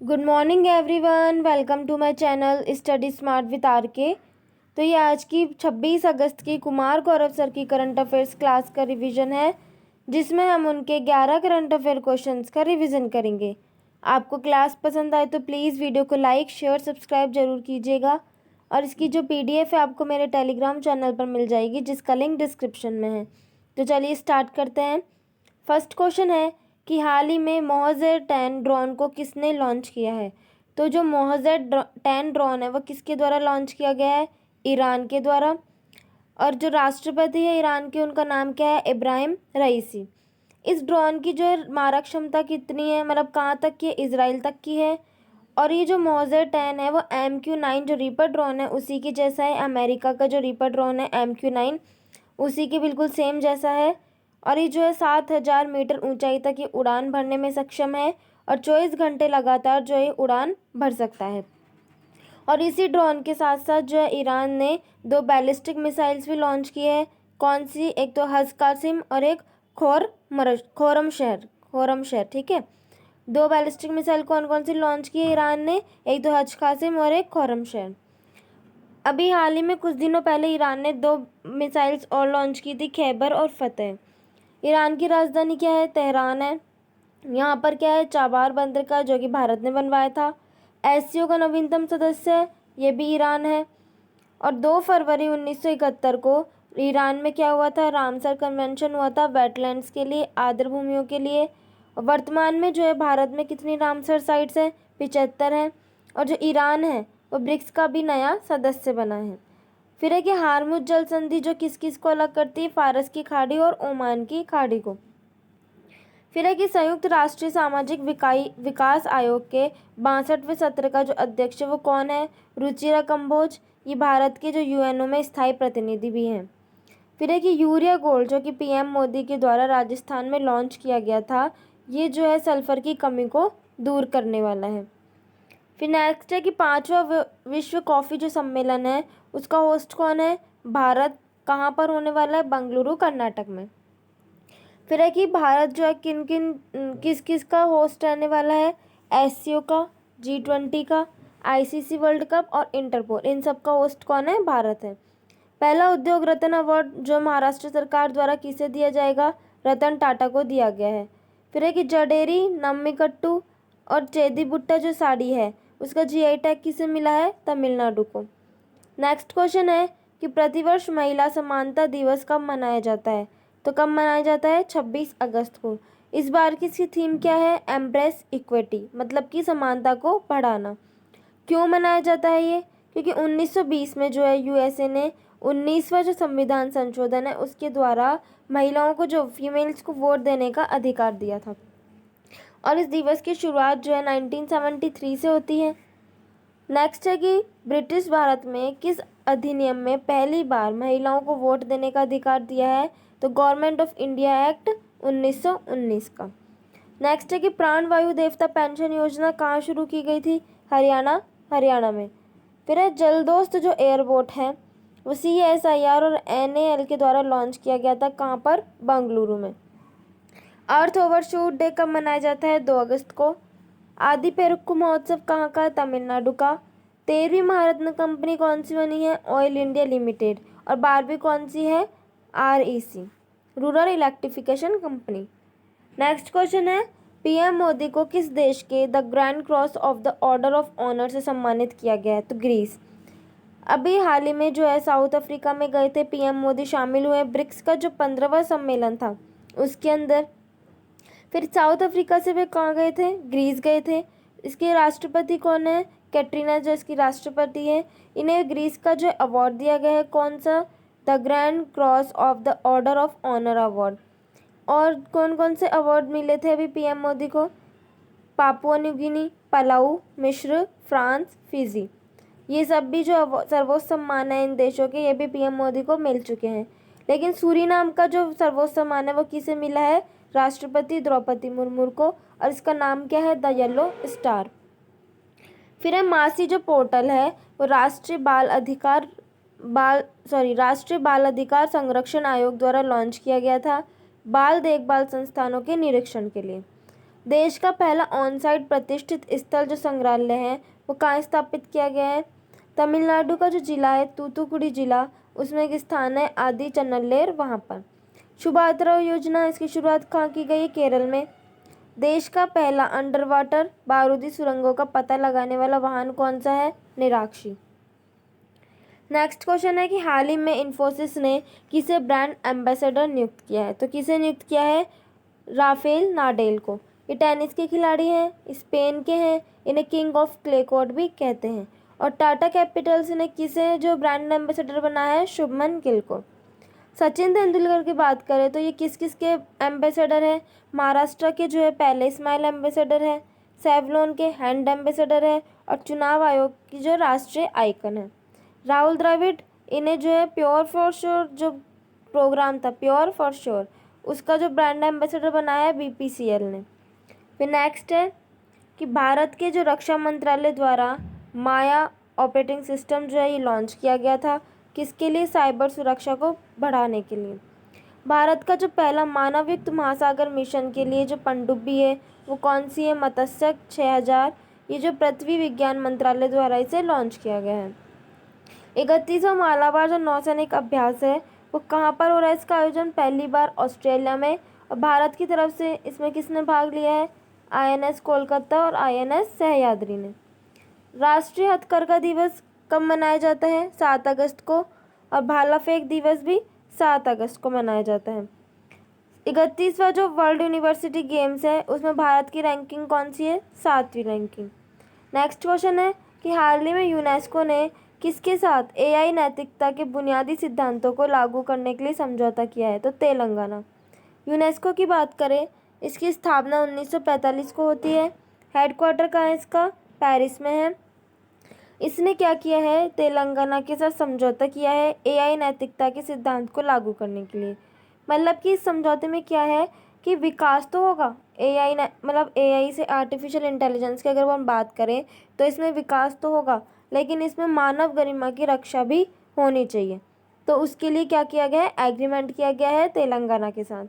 Good morning everyone, welcome to my channel study smart with R K. तो ये आज की 26 अगस्त की कुमार गौरव सर की करंट अफेयर्स क्लास का रिवीजन है, जिसमें हम उनके 11 करंट अफेयर क्वेश्चंस का रिवीजन करेंगे। आपको क्लास पसंद आए तो प्लीज़ वीडियो को लाइक शेयर सब्सक्राइब जरूर कीजिएगा। और इसकी जो PDF है आपको मेरे टेलीग्राम चैनल पर मिल जाएगी, जिसका लिंक डिस्क्रिप्शन में है। तो चलिए स्टार्ट करते हैं। फर्स्ट क्वेश्चन है कि हाल ही में मोहजेर 10 ड्रोन को किसने लॉन्च किया है। तो जो मोहजेर 10 ड्रोन है वो किसके द्वारा लॉन्च किया गया है? ईरान के द्वारा। और जो राष्ट्रपति है ईरान के, उनका नाम क्या है? इब्राहिम रईसी। इस ड्रोन की जो है मारक क्षमता कितनी है, मतलब कहाँ तक की है? इजराइल तक की है। और ये जो मोहजेर 10 है वो MQ-9 जो रीपर ड्रोन है उसी के जैसा है। अमेरिका का जो रीपर ड्रोन है MQ-9 उसी के बिल्कुल सेम जैसा है। और ये जो है 7,000 मीटर ऊंचाई तक ये उड़ान भरने में सक्षम है और 24 घंटे लगातार जो है उड़ान भर सकता है। और इसी ड्रोन के साथ साथ जो है ईरान ने 2 बैलिस्टिक मिसाइल्स भी लॉन्च किए हैं। कौन सी? एक तो हज कासिम और एक खोरमशहर। ठीक है, 2 बैलिस्टिक मिसाइल कौन कौन सी लॉन्च की है ईरान ने? एक तो हज कासिम और एक खोरमशहर। अभी हाल ही में कुछ दिनों पहले ईरान ने 2 मिसाइल्स और लॉन्च की थी, खैबर और फतेह। ईरान की राजधानी क्या है? तेहरान है। यहाँ पर क्या है? चाबार बंदर का, जो कि भारत ने बनवाया था। SCO का नवीनतम सदस्य है, ये भी ईरान है। और 2 फरवरी 1971 को ईरान में क्या हुआ था? रामसर कन्वेंशन हुआ था वेटलैंड्स के लिए, आर्द्र भूमियों के लिए। और वर्तमान में जो है भारत में कितनी रामसर साइट्स हैं? 75 हैं। और जो ईरान है वो ब्रिक्स का भी नया सदस्य बना है। फिर है कि हार्मुज जल संधि जो किस किस को अलग करती है? फारस की खाड़ी और ओमान की खाड़ी को। फिर है कि संयुक्त राष्ट्रीय सामाजिक विकास आयोग के 62वें सत्र का जो अध्यक्ष है वो कौन है? रुचिरा कंबोज। ये भारत के जो UNO में स्थायी प्रतिनिधि भी हैं। फिर है कि यूरिया गोल्ड जो कि PM मोदी के द्वारा राजस्थान में लॉन्च किया गया था, ये जो है सल्फर की कमी को दूर करने वाला है। फिर नेक्स्ट है कि 5वां विश्व कॉफ़ी जो सम्मेलन है उसका होस्ट कौन है? भारत। कहाँ पर होने वाला है? बेंगलुरु, कर्नाटक में। फिर है कि भारत जो है किस किस का होस्ट रहने वाला है? SCO का, G20 का, ICC वर्ल्ड कप और इंटरपोल, इन सब का होस्ट कौन है? भारत है। पहला उद्योग रत्न अवार्ड जो महाराष्ट्र सरकार द्वारा किसे दिया जाएगा? रतन टाटा को दिया गया है। फिर है कि जडेरी, नम्मीकट्टू और चेदीबुट्टा जो साड़ी है उसका GI टैग किसे मिला है? तमिलनाडु को। नेक्स्ट क्वेश्चन है कि प्रतिवर्ष महिला समानता दिवस कब मनाया जाता है? तो कब मनाया जाता है? 26 अगस्त को। इस बार की इसकी थीम क्या है? एम्ब्रेस इक्विटी, मतलब कि समानता को बढ़ाना। क्यों मनाया जाता है ये? क्योंकि 1920 में जो है USA ने 19वां जो संविधान संशोधन है उसके द्वारा महिलाओं को, जो फीमेल्स को वोट देने का अधिकार दिया था। और इस दिवस की शुरुआत जो है 1973 से होती है। नेक्स्ट है कि ब्रिटिश भारत में किस अधिनियम में पहली बार महिलाओं को वोट देने का अधिकार दिया है? तो गवर्नमेंट ऑफ इंडिया एक्ट 1919 का। नेक्स्ट है कि प्राण वायु देवता पेंशन योजना कहाँ शुरू की गई थी? हरियाणा में। फिर है जलदोस्त जो एयरबोट है वो CSIR और NAL के द्वारा लॉन्च किया गया था, कहाँ पर? बेंगलुरु में। अर्थ ओवरशूट डे कब मनाया जाता है? 2 अगस्त को। आदि पेरुक्कू महोत्सव कहाँ का? तमिलनाडु का। 13वीं महारत्न कंपनी कौन सी बनी है? Oil India limited. और 12वीं कौन सी है? REC, rural electrification company. Next question है PM मोदी को किस देश के the grand cross of the order of honour से सम्मानित किया गया है? तो ग्रीस। अभी हाल ही में जो है साउथ अफ्रीका में गए थे PM मोदी, शामिल हुए ब्रिक्स का जो 15वां सम्मेलन था उसके अंदर। फिर साउथ अफ्रीका से वे कहाँ गए थे? ग्रीस गए थे। इसके राष्ट्रपति कौन है? कैटरीना जो इसकी राष्ट्रपति है। इन्हें ग्रीस का जो अवार्ड दिया गया है, कौन सा? The grand cross of the order of honour award. और कौन कौन से अवार्ड मिले थे अभी PM मोदी को? पापुआ न्यू गिनी, पलाऊ, मिस्र, फ्रांस, फिजी। ये सब भी जो सर्वोच्च सम्मान है इन देशों के, ये भी PM मोदी को मिल चुके हैं। लेकिन सूरीनाम का जो सर्वोच्च सम्मान है वो किसे मिला है? राष्ट्रपति द्रौपदी मुर्मू को। और इसका नाम क्या है? The yellow star. फिर है मासी जो पोर्टल है वो राष्ट्रीय बाल अधिकार संरक्षण आयोग द्वारा लॉन्च किया गया था, बाल देखभाल संस्थानों के निरीक्षण के लिए। देश का पहला ऑन साइट प्रतिष्ठित स्थल जो संग्रहालय है वो कहाँ स्थापित किया गया है? तमिलनाडु का जो जिला है तूतुकुड़ी जिला, उसमें एक स्थान है आदि चन्नल्लेर, वहाँ पर। शुभाद्रा योजना, इसकी शुरुआत कहाँ की गई है? केरल में। देश का पहला अंडर वाटर बारूदी सुरंगों का पता लगाने वाला वाहन कौन सा है? निराक्षी। नेक्स्ट क्वेश्चन है कि हाल ही में इन्फोसिस ने किसे ब्रांड एम्बेसडर नियुक्त किया है? तो किसे नियुक्त किया है? राफेल नाडेल को। ये टेनिस के खिलाड़ी हैं, स्पेन के हैं, इन्हें किंग ऑफ क्ले कोर्ट भी कहते हैं। और टाटा कैपिटल्स ने किसे जो ब्रांड एम्बेसडर बनाया है? शुभमन गिल को। सचिन तेंदुलकर की बात करें तो ये किस किस के एम्बेसडर है? महाराष्ट्र के जो है पहले स्माइल एम्बेसडर है, सेवलॉन के हैंड एम्बेसडर है, और चुनाव आयोग की जो राष्ट्रीय आइकन है। राहुल द्रविड़, इन्हें जो है प्योर फॉर श्योर जो प्रोग्राम था, प्योर फॉर श्योर, उसका जो ब्रांड एम्बेसडर बनाया है BPCL ने। फिर नेक्स्ट है कि भारत के जो रक्षा मंत्रालय द्वारा माया ऑपरेटिंग सिस्टम जो है ये लॉन्च किया गया था, किसके लिए? साइबर सुरक्षा को बढ़ाने के लिए। भारत का जो पहला मानवयुक्त महासागर मिशन के लिए जो पनडुब्बी है वो कौन सी है? मत्स्य 6000, ये जो पृथ्वी विज्ञान मंत्रालय द्वारा इसे लॉन्च किया गया है। 31वां मालाबार जो नौसैनिक अभ्यास है वो कहाँ पर हो रहा है? इसका आयोजन पहली बार ऑस्ट्रेलिया में, और भारत की तरफ से इसमें किसने भाग लिया है? INS कोलकाता और INS सह्याद्री ने। राष्ट्रीय हथकरघा दिवस कब मनाया जाता है? 7 अगस्त को। और भाला फेंक दिवस भी 7 अगस्त को मनाया जाता है। 31वां जो वर्ल्ड यूनिवर्सिटी गेम्स है उसमें भारत की रैंकिंग कौन सी है? 7वीं रैंकिंग। नेक्स्ट क्वेश्चन है कि हाल ही में यूनेस्को ने किसके साथ AI नैतिकता के बुनियादी सिद्धांतों को लागू करने के लिए समझौता किया है? तो तेलंगाना। यूनेस्को की बात करें, इसकी स्थापना 1945 को होती है। हेडक्वार्टर कहाँ है इसका? पेरिस में है। इसने क्या किया है? तेलंगाना के साथ समझौता किया है AI नैतिकता के सिद्धांत को लागू करने के लिए। मतलब कि इस समझौते में क्या है कि विकास तो होगा AI मतलब AI से, आर्टिफिशियल इंटेलिजेंस की अगर हम बात करें तो इसमें विकास तो होगा, लेकिन इसमें मानव गरिमा की रक्षा भी होनी चाहिए। तो उसके लिए क्या किया गया है? एग्रीमेंट किया गया है तेलंगाना के साथ।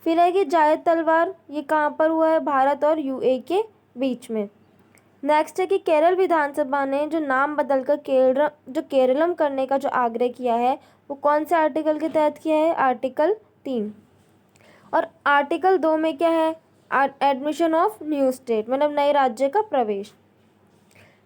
फिर है कि जायद तलवार, ये कहाँ पर हुआ है? भारत और UAE के बीच में। नेक्स्ट है कि केरल विधानसभा ने जो नाम बदलकर केरलम करने का जो आग्रह किया है वो कौन से आर्टिकल के तहत किया है? आर्टिकल 3। और आर्टिकल 2 में क्या है? एडमिशन ऑफ न्यू स्टेट, मतलब नए राज्य का प्रवेश।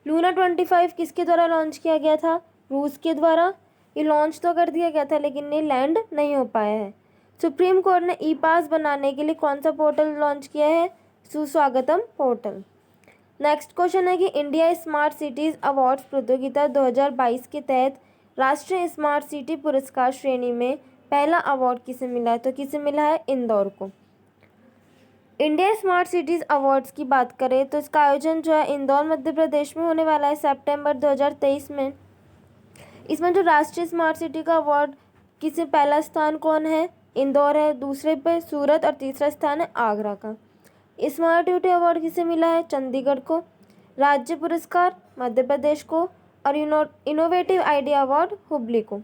लूना 25 किसके द्वारा लॉन्च किया गया था? रूस के द्वारा। ये लॉन्च तो कर दिया गया था लेकिन ये लैंड नहीं हो पाया है। सुप्रीम कोर्ट ने E-पास बनाने के लिए कौन सा पोर्टल लॉन्च किया है? सुस्वागतम पोर्टल। नेक्स्ट क्वेश्चन है कि इंडिया स्मार्ट सिटीज़ अवार्ड्स प्रतियोगिता 2022 के तहत राष्ट्रीय स्मार्ट सिटी पुरस्कार श्रेणी में पहला अवार्ड किसे मिला है? तो किसे मिला है? इंदौर को। इंडिया स्मार्ट सिटीज़ अवार्ड्स की बात करें तो इसका आयोजन जो है इंदौर मध्य प्रदेश में होने वाला है सितंबर 2023 में। इसमें जो राष्ट्रीय स्मार्ट सिटी का अवार्ड किसे, पहला स्थान कौन है? इंदौर है, दूसरे पे सूरत और तीसरा स्थान है आगरा का। स्मार्ट सिटी अवार्ड किसे मिला है? चंडीगढ़ को। राज्य पुरस्कार मध्य प्रदेश को, और इनोवेटिव आइडिया अवार्ड हुबली को।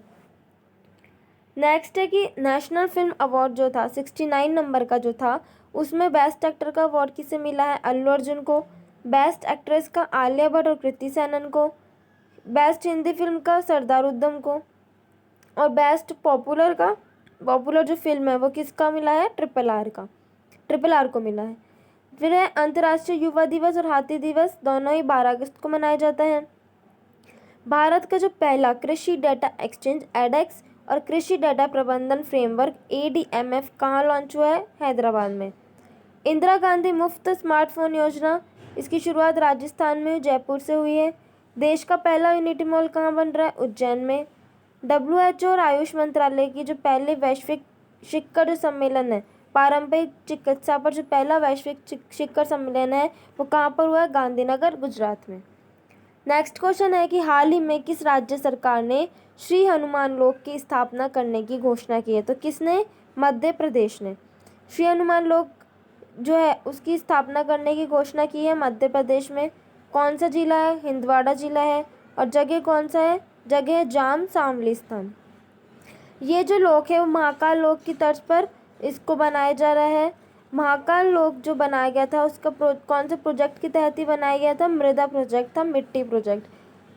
नेक्स्ट है कि नेशनल फिल्म अवार्ड जो था 69 नंबर का जो था उसमें बेस्ट एक्टर का अवार्ड किसे मिला है? अल्लू अर्जुन को। बेस्ट एक्ट्रेस का आलिया भट्ट और कृति सेनन को। बेस्ट हिंदी फिल्म का सरदार उधम को। और बेस्ट पॉपुलर जो फिल्म है वो किसका मिला है? ट्रिपल आर को मिला है। फिर है अंतर्राष्ट्रीय युवा दिवस और हाथी दिवस, दोनों ही 12 अगस्त को मनाए जाते हैं। भारत का जो पहला कृषि डेटा एक्सचेंज एडेक्स और कृषि डेटा प्रबंधन फ्रेमवर्क ADMF कहाँ लॉन्च हुआ है? हैदराबाद में। इंदिरा गांधी मुफ्त स्मार्टफोन योजना, इसकी शुरुआत राजस्थान में जयपुर से हुई है। देश का पहला यूनिटी मॉल कहाँ बन रहा है? उज्जैन में। WHO और आयुष मंत्रालय की जो पहले वैश्विक शिखर सम्मेलन है, पारंपरिक चिकित्सा पर जो पहला वैश्विक शिखर सम्मेलन है वो कहाँ पर हुआ है? गांधीनगर, गुजरात में। नेक्स्ट क्वेश्चन है कि हाल ही में किस राज्य सरकार ने श्री हनुमान लोक की स्थापना करने की घोषणा की है? तो किसने? मध्य प्रदेश ने। श्री हनुमान लोक जो है उसकी स्थापना करने की घोषणा की है मध्य प्रदेश में। कौन सा जिला है? हिंदवाड़ा जिला है। और जगह कौन सा है? जगह है जाम सांवली स्थान। ये जो लोक है वो महाकाल लोक की तर्ज पर इसको बनाया जा रहा है। महाकाल लोक जो बनाया गया था उसका कौन से प्रोजेक्ट के तहत ही बनाया गया था? मृदा प्रोजेक्ट था, मिट्टी प्रोजेक्ट।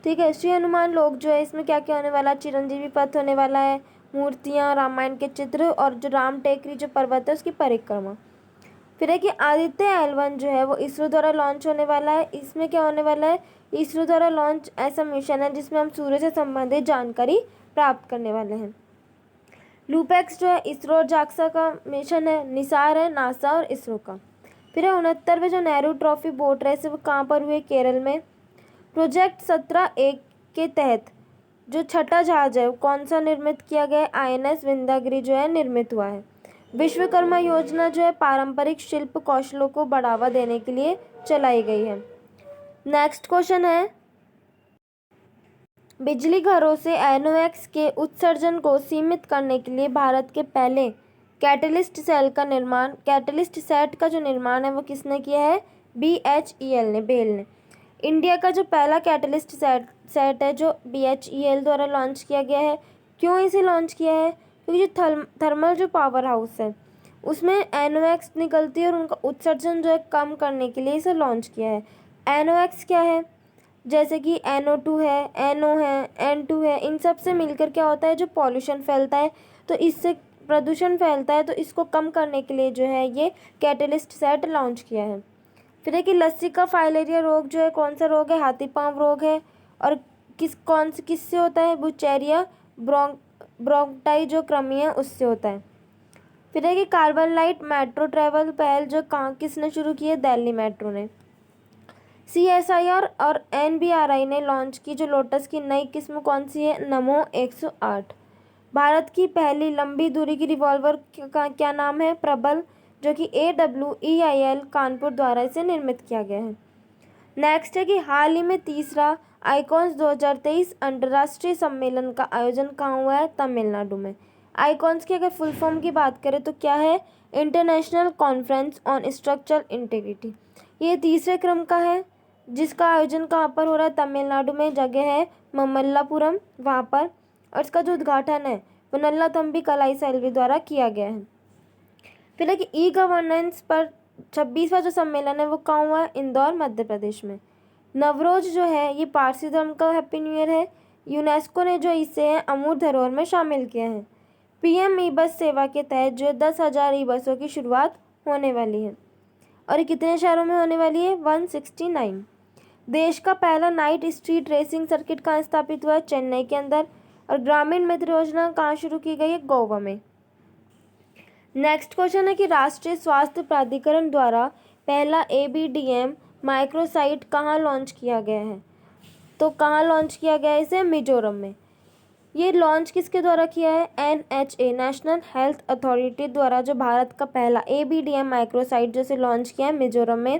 ठीक है। श्री हनुमान लोक जो है इसमें क्या क्या होने वाला है? चिरंजीवी पथ होने वाला है, मूर्तियाँ, रामायण के चित्र और जो राम टेकरी जो पर्वत है उसकी परिक्रमा। फिर है कि आदित्य L1 जो है वो इसरो द्वारा लॉन्च होने वाला है। इसमें क्या होने वाला है? इसरो द्वारा लॉन्च ऐसा मिशन है जिसमें हम सूर्य से संबंधित जानकारी प्राप्त करने वाले हैं। लूपेक्स जो है इसरो और जाक्सा का मिशन है। निसार है नासा और इसरो का। फिर है 69वें जो नेहरू ट्रॉफी बोट रेस है वो कहाँ पर हुए? केरल में। प्रोजेक्ट 17A के तहत जो छठा जहाज है वो कौन सा निर्मित किया गया है? INS विंध्यागिरि जो है निर्मित हुआ है। विश्वकर्मा योजना जो है पारंपरिक शिल्प कौशलों को बढ़ावा देने के लिए चलाई गई है। नेक्स्ट क्वेश्चन है, बिजली घरों से NOx के उत्सर्जन को सीमित करने के लिए भारत के पहले कैटलिस्ट सेट का जो निर्माण है वो किसने किया है? BHEL ने, बेल ने। इंडिया का जो पहला कैटलिस्ट सेट है जो BHEL द्वारा लॉन्च किया गया है। क्यों इसे लॉन्च किया है? क्योंकि जो थर्मल जो पावर हाउस है उसमें NOx निकलती है और उनका उत्सर्जन जो है कम करने के लिए इसे लॉन्च किया है। NOx क्या है? जैसे कि NO2 है, NO है, N2 है, इन सब से मिलकर क्या होता है? जो पॉल्यूशन फैलता है, तो इससे प्रदूषण फैलता है, तो इसको कम करने के लिए जो है ये कैटलिस्ट सेट लॉन्च किया है। फिर है कि लस्सी का फाइलेरिया रोग जो है कौन सा रोग है? हाथी पांव रोग है। और किससे होता है? बुचेरिया ब्रोंकाई जो कृमि है उससे होता है। फिर है कि कार्बन लाइट मेट्रो ट्रेवल पहल जो किसने शुरू की है? दिल्ली मेट्रो ने। CSIR और NBRI ने लॉन्च की जो लोटस की नई किस्म कौन सी है? नमो 108। भारत की पहली लंबी दूरी की रिवॉल्वर का क्या नाम है? प्रबल, जो कि AWEIL कानपुर द्वारा इसे निर्मित किया गया है। नेक्स्ट है कि हाल ही में तीसरा आइकॉन्स 2023 अंतर्राष्ट्रीय सम्मेलन का आयोजन कहाँ हुआ है? तमिलनाडु में। आइकॉन्स की अगर फुल फॉर्म की बात करें तो क्या है? International conference on structural integrity. ये तीसरे क्रम का है जिसका आयोजन कहाँ पर हो रहा है? तमिलनाडु में। जगह है ममल्लापुरम, वहाँ पर। और इसका जो उद्घाटन है वो नल्लाथम्बी कलाई सेल्वी द्वारा किया गया है। फिर है कि E-गवर्नेंस पर 26वां जो सम्मेलन है वो कहाँ हुआ है? इंदौर, मध्य प्रदेश में। नवरोज जो है ये पारसी धर्म का हैप्पी न्यू ईयर है। यूनेस्को ने जो इसे अमूर्त धरोहर में शामिल किया है। PM ई-बस सेवा के तहत जो 10,000 ई-बसों की शुरुआत होने वाली है और ये कितने शहरों में होने वाली है? 169। देश का पहला नाइट स्ट्रीट रेसिंग सर्किट कहाँ स्थापित हुआ है? चेन्नई के अंदर। और ग्रामीण मित्र योजना कहाँ शुरू की गई है? गोवा में। नेक्स्ट क्वेश्चन है कि राष्ट्रीय स्वास्थ्य प्राधिकरण द्वारा पहला ABDM माइक्रोसाइट कहाँ लॉन्च किया गया है? तो कहाँ लॉन्च किया गया है इसे? मिजोरम में। ये लॉन्च किसके द्वारा किया है? NHA नेशनल हेल्थ अथॉरिटी द्वारा जो भारत का पहला ABDM माइक्रोसाइट जैसे लॉन्च किया है मिजोरम में।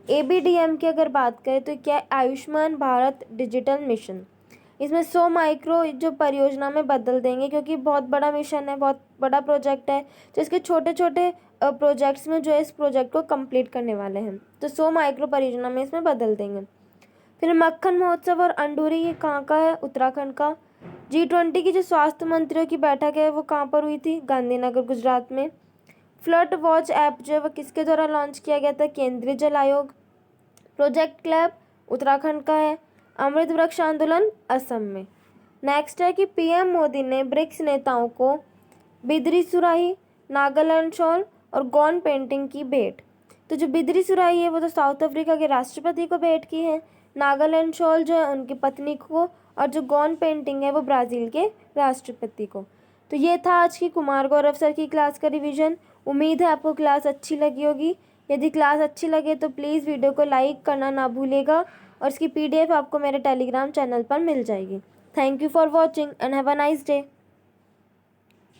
ABDM की अगर बात करें तो क्या? Ayushman Bharat digital mission. इसमें 100 माइक्रो जो परियोजना में बदल देंगे क्योंकि बहुत बड़ा मिशन है, बहुत बड़ा प्रोजेक्ट है, तो इसके छोटे छोटे प्रोजेक्ट्स में जो है इस प्रोजेक्ट को कंप्लीट करने वाले हैं, तो 100 माइक्रो परियोजना में इसमें बदल देंगे। फिर मक्खन महोत्सव और अंडूरी ये कहाँ का है? उत्तराखंड का। G20 की जो स्वास्थ्य मंत्रियों की बैठक है वो कहाँ पर हुई थी? गांधीनगर, गुजरात में। फ्लड वॉच ऐप जो है वो किसके द्वारा लॉन्च किया गया था? केंद्रीय जल आयोग। प्रोजेक्ट क्लैब उत्तराखंड का है। अमृत वृक्ष आंदोलन असम में। नेक्स्ट है कि PM मोदी ने ब्रिक्स नेताओं को बिदरी सुराही, नागालैंड शॉल और गॉन पेंटिंग की भेंट। तो जो बिदरी सुराही है वो तो साउथ अफ्रीका के राष्ट्रपति को भेंट की है। नागालैंड शॉल जो है उनकी पत्नी को, और जो गॉन पेंटिंग है वो ब्राज़ील के राष्ट्रपति को। तो ये था आज की कुमार गौरव सर की क्लास का रिवीजन। उम्मीद है आपको क्लास अच्छी लगी होगी। यदि क्लास अच्छी लगे तो प्लीज़ वीडियो को लाइक करना ना भूलिएगा और इसकी PDF आपको मेरे टेलीग्राम चैनल पर मिल जाएगी। Thank you for watching and have a nice day.